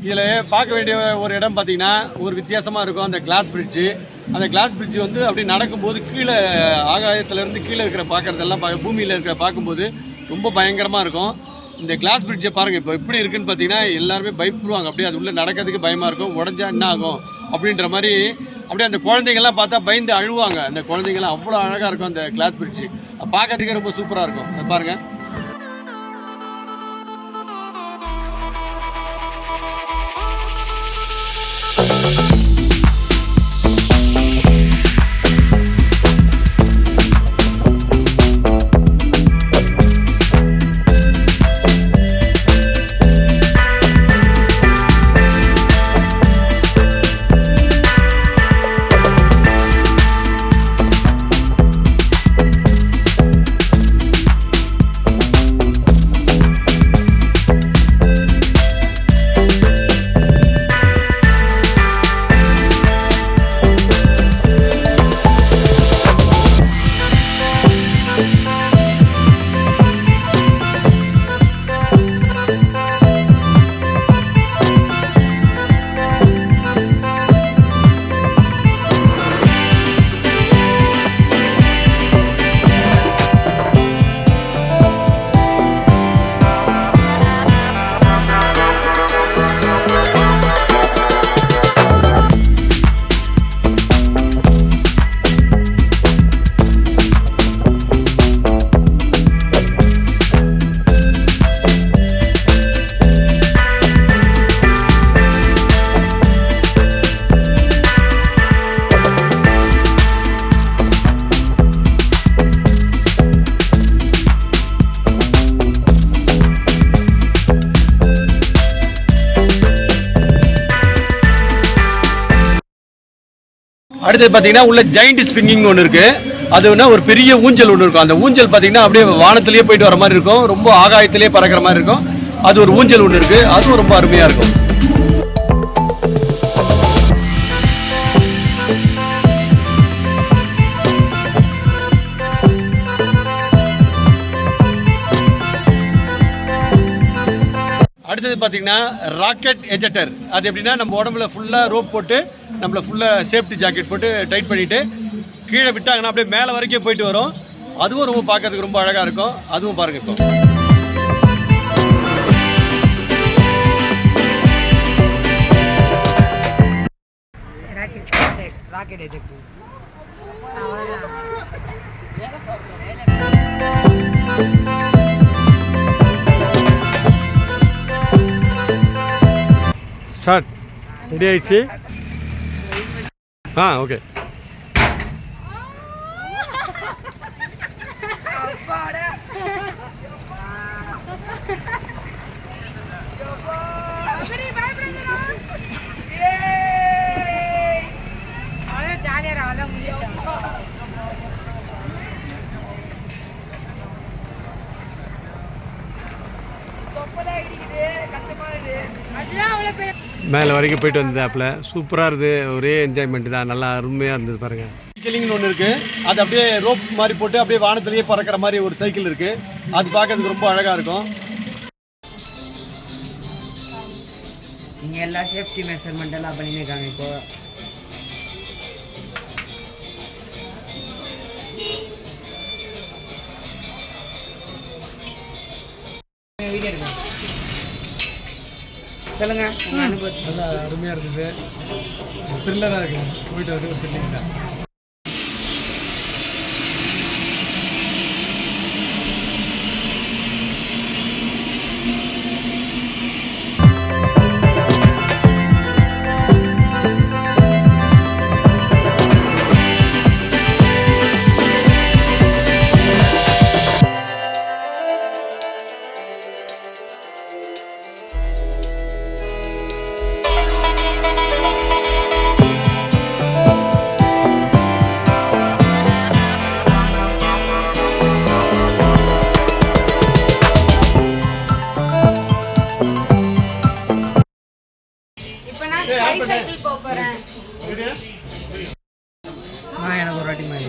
இதில் பார்க்க வேண்டிய ஒரு இடம் பார்த்தீங்கன்னா ஒரு வித்தியாசமாக இருக்கும். அந்த கிளாஸ் பிரிட்ஜு, அந்த கிளாஸ் பிரிட்ஜு வந்து அப்படி நடக்கும்போது கீழே ஆகாயத்துலேருந்து கீழே இருக்கிற பார்க்குறதெல்லாம் பூமியில் இருக்கிற பார்க்கும்போது ரொம்ப பயங்கரமாக இருக்கும். இந்த கிளாஸ் பிரிட்ஜை பாருங்கள் இப்போ எப்படி இருக்குன்னு பார்த்தீங்கன்னா எல்லாருமே பயப்படுவாங்க. அப்படியே அது உள்ளே நடக்கிறதுக்கு பயமாக இருக்கும். உடஞ்சா என்ன ஆகும் அப்படின்ற மாதிரி அப்படியே அந்த குழந்தைங்கள்லாம் பார்த்தா பயந்து அழுவாங்க. அந்த குழந்தைங்கள்லாம் அவ்வளோ அழகாக இருக்கும். அந்த கிளாஸ் பிரிட்ஜு பார்க்கறதுக்கே ரொம்ப சூப்பராக இருக்கும். அது பாருங்கள். அடுத்து பார்த்தீங்கன்னா உள்ள ஜெயிண்ட் ஸ்விங்கிங் ஒன்று இருக்குது. அதுனா ஒரு பெரிய ஊஞ்சல் ஒன்று இருக்கும். அந்த ஊஞ்சல் பார்த்தீங்கன்னா அப்படியே வானத்திலேயே போயிட்டு வர மாதிரி இருக்கும். ரொம்ப ஆகாயத்திலே பறக்கிற மாதிரி இருக்கும். அது ஒரு ஊஞ்சல் ஒன்று இருக்குது. அதுவும் ரொம்ப அருமையாக இருக்கும். அடுத்தது பார்த்தீங்கன்னா ராக்கெட் எஜெக்டர். அது எப்படின்னா நம்ம உடம்புல ஃபுல்லாக ரோப் போட்டு நம்மளை ஃபுல்லாக சேஃப்டி ஜாக்கெட் போட்டு டைட் பண்ணிவிட்டு கீழே விட்டாங்கன்னா அப்படியே மேலே வரைக்கும் போயிட்டு வரும். அதுவும் ரொம்ப பார்க்கறதுக்கு ரொம்ப அழகாக இருக்கும். அதுவும் பாருங்கள். இப்போ ராக்கெட் எஜெக்டர் ஸ்டார்ட். ரெடி ஆயிடுச்சு. ஓகே. மேலே வரைக்கும் போயிட்டு வந்ததாப்புல சூப்பராக இருக்குது. ஒரே என்ஜாய்மெண்ட் தான். நல்லா அருமையாக இருந்தது பாருங்கள். சைக்கிளிங்னு ஒன்று இருக்குது. அது அப்படியே ரோப் மாதிரி போட்டு அப்படியே வானத்திலேயே பறக்கிற மாதிரி ஒரு சைக்கிள் இருக்குது. அது பார்க்கறதுக்கு ரொம்ப அழகாக இருக்கும். இங்கே எல்லா சேஃப்டி மெஷர்மெண்ட் எல்லாம் பண்ணியிருக்காங்க. இப்போ வீடியோ எடுக்கணும். சொல்லுங்க, உங்கள் அனுபவம். நல்லா அருமையாக இருக்குது. த்ரில்லராக இருக்குது. போயிட்டு வந்து ஒரு த்ரில்லிங் தான். எனக்கு ஒரு வாட்டி மாதிரி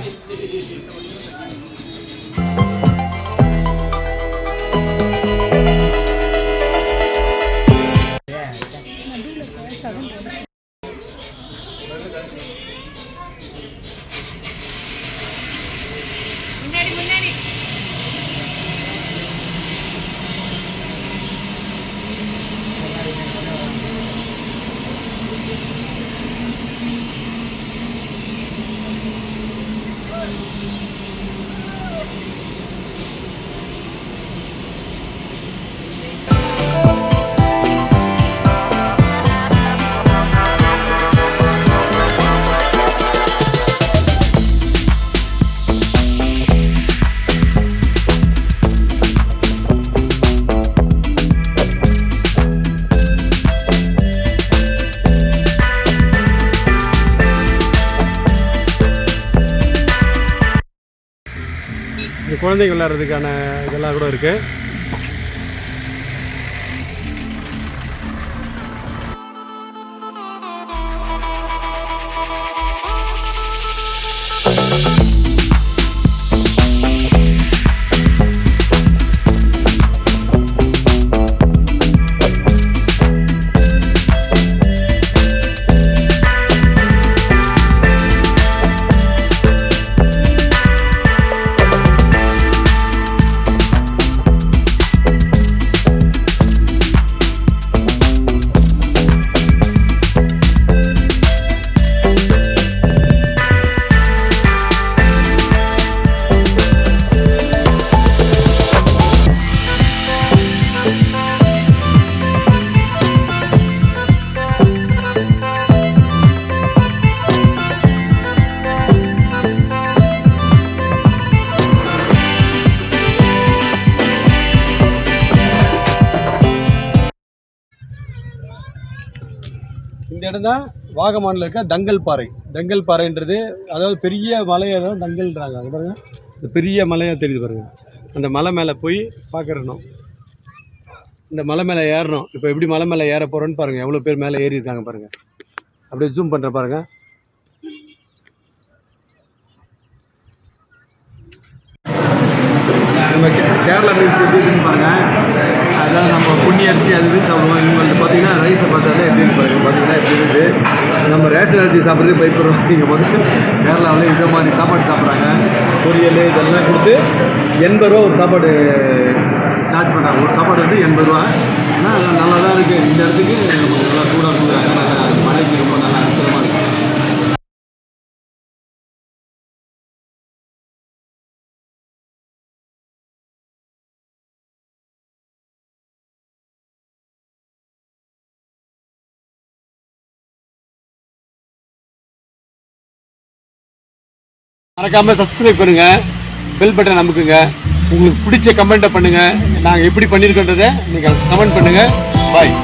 சாதம் போட்டு முன்னாடி இந்த குழந்தைங்க விளையாடுறதுக்கான இதெல்லாம் கூட இருக்குது. இந்த இடம் தான் வாகமானில் இருக்க தங்கல் பாறை. தங்கல் பாறைன்றது அதாவது பெரிய மலையை தான் தங்கல்ன்றாங்க. அது பாருங்கள், இந்த பெரிய மலையாக தெரியுது பாருங்கள். அந்த மலை மேலே போய் பார்க்குறணும், இந்த மலை மேலே ஏறணும். இப்போ எப்படி மலை மேலே ஏற போகிறோன்னு பாருங்கள், எவ்வளோ பேர் மேலே ஏறி இருக்காங்க பாருங்கள். அப்படியே ஜூம் பண்ணுற பாருங்கள். நம்ம கேரளா மீன்ஸ் எப்படி இருக்குன்னு பாருங்கள். அதாவது நம்ம பொன்னி அரிசி அது இது சாப்பிடுவோம். இவங்க வந்து பார்த்தீங்கன்னா ரைஸை பார்த்தாலே எப்படி இருக்கு பாருங்கள். பார்த்தீங்கன்னா எப்படி இருக்குது, நம்ம ரேஷன் அரிசி சாப்பிட்றதுக்கு பயப்படுறோம். இங்கே பார்த்து கேரளாவில் இந்த மாதிரி சாப்பாடு சாப்பிட்றாங்க. பொரியல் இதெல்லாம் கொடுத்து 80 ரூபா ஒரு சாப்பாடு சார்ஜ் பண்ணுறாங்க. ஒரு சாப்பாடு வந்து 80 ரூபா. ஆனால் நல்லா தான் இருக்குது. இந்த இடத்துக்கு நமக்கு நல்லா சூடாக கொடுக்குறாங்க. நல்லா மழைக்கு ரொம்ப நல்லா அனுகூலமாக இருக்குது. மறக்காம சப்ஸ்கிரைப் பண்ணுங்க, பெல் பட்டன் அமுக்குங்க. உங்களுக்கு பிடிச்ச கமெண்ட்டை பண்ணுங்க. நாங்கள் எப்படி பண்ணியிருக்கோன்றதை நீங்கள் கமெண்ட் பண்ணுங்க. பாய்.